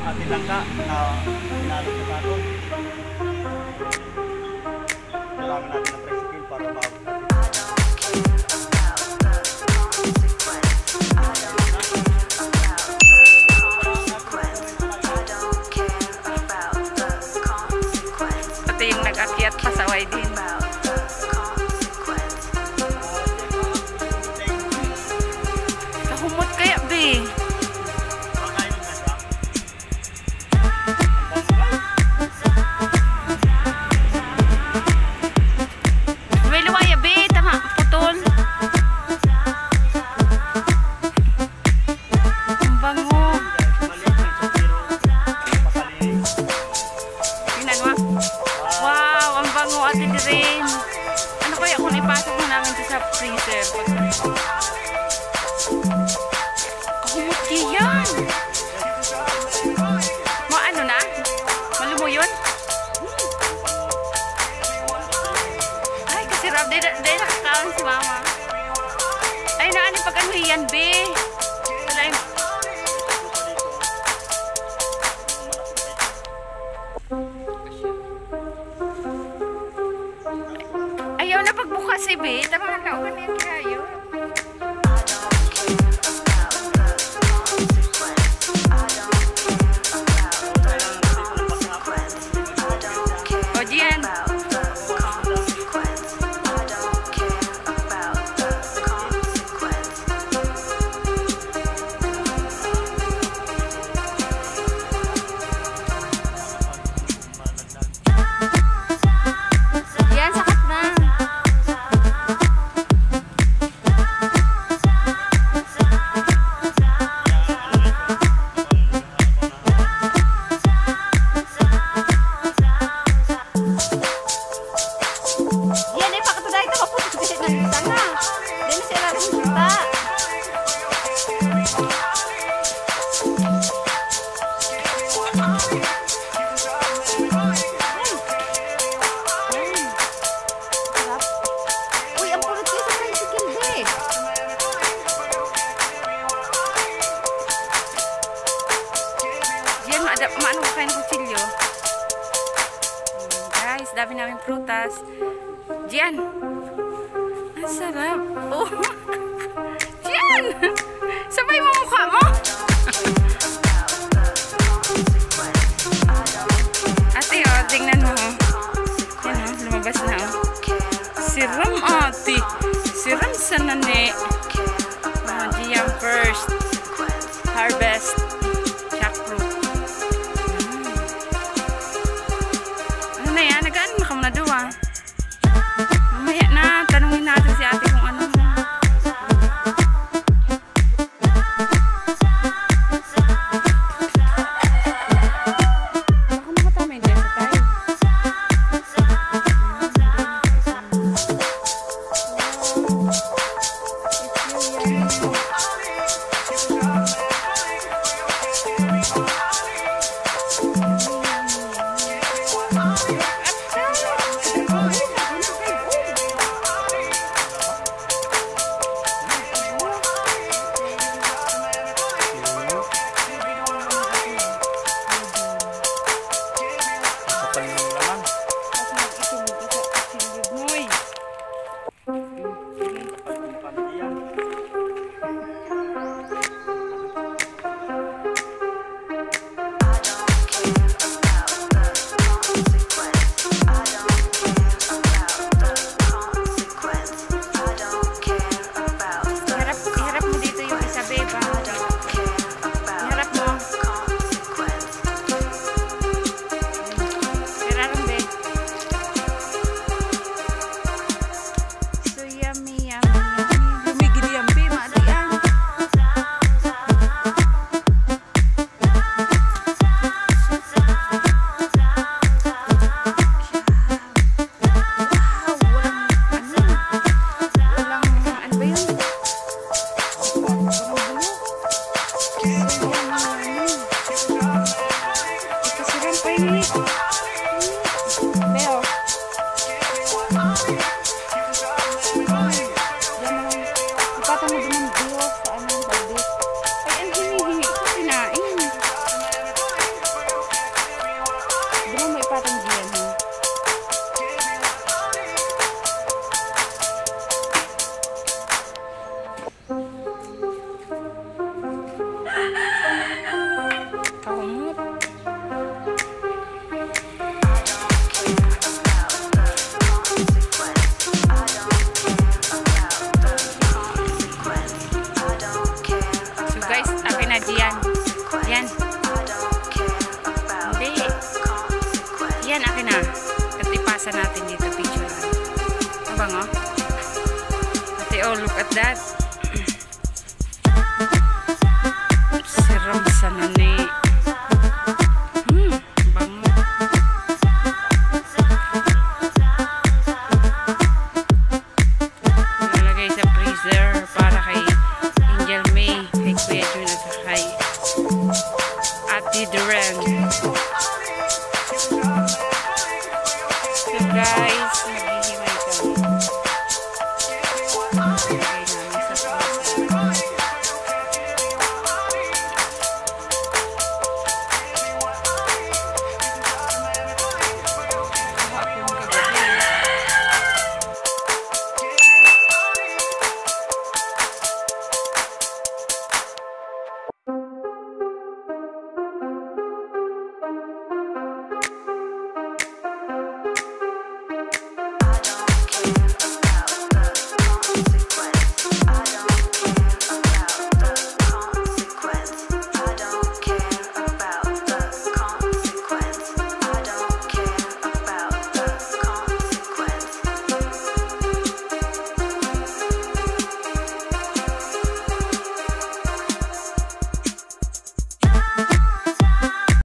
ating langka na pinalot na natin. Kailangan natin ng tricycle para maabot natin. Pati yung nag-akyat pasaway din. Kahumot kaya, be. Ano kaya kung ipasok mo namin sa freezer? Kahumuti yan! Ano na? Malumo yun? Ay, kasi rab, di nakakaon si mama. Ay, naani pag ano yan, be? Ayaw na pagbukas si be. Tama na ako na yan kayo. O diyan. Maano ko kayo ng kutsilyo. Guys, dami namin prutas. Diyan. Ang sarap. Oh. Diyan. Sabay mo mukha mo. Ate, oh, tingnan mo. Yan, oh, lumabas na, oh. Siram, ate. Siram sa nane. Oh, diyan first. Harvest. Mamaya na, tanungin natin si ate kung ano. Baka makatama yung desa tayo. Wow, look at that. Siram sa nani. Bango. Nalagay sa freezer para kay Angel May, kay Kuya Jun at kay Ate Duran. So guys,